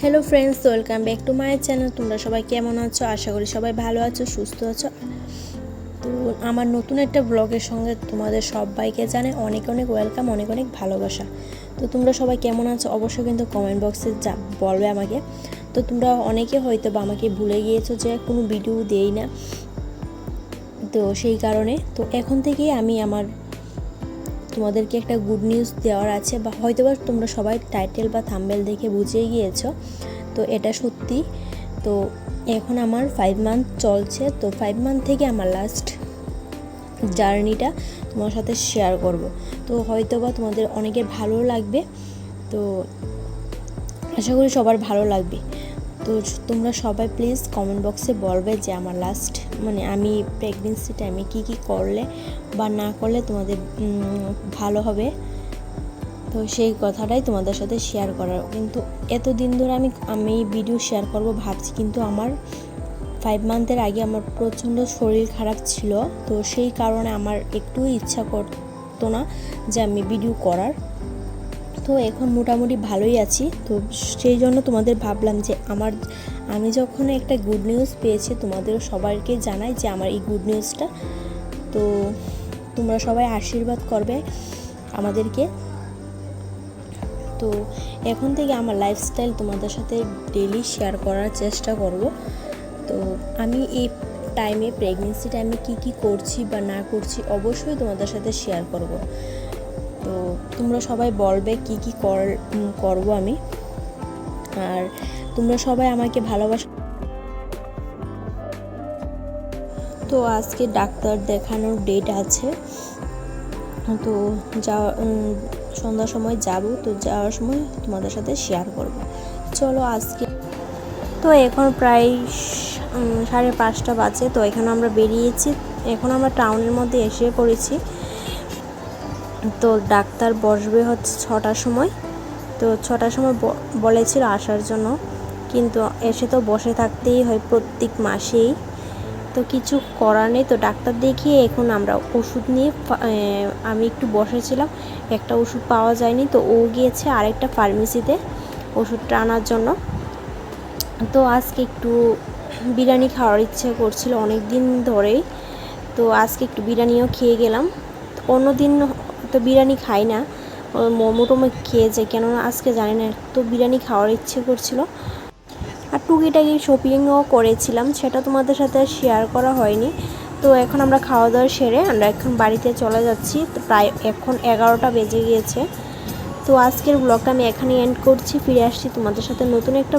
Hello friends, welcome back to my channel. তোমরা সবাই কেমন আছো? আশা করি সবাই ভালো আছো, সুস্থ আছো। তো আমার নতুন একটা ব্লগের সঙ্গে তোমাদের সবাইকে জানাই অনেক অনেক ওয়েলকাম, অনেক অনেক ভালোবাসা। তো তোমরা সবাই কেমন আছো অবশ্যই কিন্তু কমেন্ট বক্সে বলবে আমাকে। তো তোমরা অনেকে হয়তো বা আমাকে ভুলে গিয়েছো যে কোনো ভিডিও দেই না, তো সেই কারণে তো এখন থেকেই আমি তোমাদেরকে একটা গুড নিউজ দেওয়ার আছে, বা হয়তোবা তোমরা সবাই টাইটেল বা থাম্বনেল দেখে বুঝিয়ে গিয়েছো। তো এটা সত্যি। তো এখন আমার 5 মান্থ চলছে। তো 5 মান্থ থেকে আমার লাস্ট জার্নিটা তোমার সাথে শেয়ার করব। তো হয়তোবা তোমাদের অনেকের ভালো লাগবে, তো আশা করি সবার ভালো লাগবে। তো তোমরা সবাই প্লিজ কমেন্ট বক্সে বলবে যে আমার লাস্ট আমি প্রেগনেন্সি টাইমে কী কী করলে বা না করলে তোমাদের ভালো হবে। তো সেই কথাটাই তোমাদের সাথে শেয়ার করার। কিন্তু এতদিন ধরে আমি ভিডিও শেয়ার করব ভাবছি, কিন্তু আমার 5 মান্থের আগে আমার প্রচণ্ড শরীর খারাপ ছিল। তো সেই কারণে আমার একটু ইচ্ছা করতো না যে আমি ভিডিও করার। তো এখন মোটামুটি ভালোই আছি। তো সেই জন্য তোমাদের ভাবলাম যে আমি যখন একটা গুড নিউজ পেয়েছি তোমাদের সবাইকে জানাই যে আমার এই গুড নিউজটা। তো তোমরা সবাই আশীর্বাদ করবে আমাদেরকে। তো এখন থেকে আমার লাইফস্টাইল তোমাদের সাথে ডেইলি শেয়ার করার চেষ্টা করব। তো আমি এই টাইমে প্রেগনেন্সি টাইমে কী করছি বা না করছি অবশ্যই তোমাদের সাথে শেয়ার করব। তো তোমরা সবাই বলবে কী করব আমি, আর তোমরা সবাই আমাকে ভালোবাসো। তো আজকে ডাক্তার দেখানোর ডেট আছে, তো সন্ধ্যার সময় যাব। তো যাওয়ার সময় তোমাদের সাথে শেয়ার করব। চলো আজকে তো এখন প্রায় 5:30 বাজে। তো এখানে আমরা বেরিয়েছি, এখন আমরা টাউনের মধ্যে এসে পড়েছি। তো ডাক্তার বসবে হচ্ছে 6টার সময়। তো 6টার সময় বলেছিল আসার জন্য, কিন্তু এসে তো বসে থাকতেই হয় প্রত্যেক মাসেই। তো কিছু করার নেই। তো ডাক্তার দেখিয়ে এখন আমরা ওষুধ নিয়ে আমি একটু বসেছিলাম, একটা ওষুধ পাওয়া যায়নি, তো ও গিয়েছে আরেকটা ফার্মেসিতে ওষুধটা আনার জন্য। তো আজকে একটু বিরিয়ানি খাওয়ার ইচ্ছে করছিল অনেক দিন ধরেই, তো আজকে একটু বিরিয়ানিও খেয়ে গেলাম। অন্য দিন তো বিরিয়ানি খাই না, মোমো টোমো খেয়ে যাই, কেননা আজকে জানি না তো বিরিয়ানি খাওয়ার ইচ্ছে করছিল। আর টুকিটাকি শপিংও করেছিলাম, সেটা তোমাদের সাথে শেয়ার করা হয়নি। তো এখন আমরা খাওয়া দাওয়া সেরে আমরা এখন বাড়িতে চলে যাচ্ছি। তো প্রায় এখন 11টা বেজে গিয়েছে। তো আজকের ব্লগটা আমি এখানেই এন্ড করছি। ফিরে আসছি তোমাদের সাথে নতুন একটা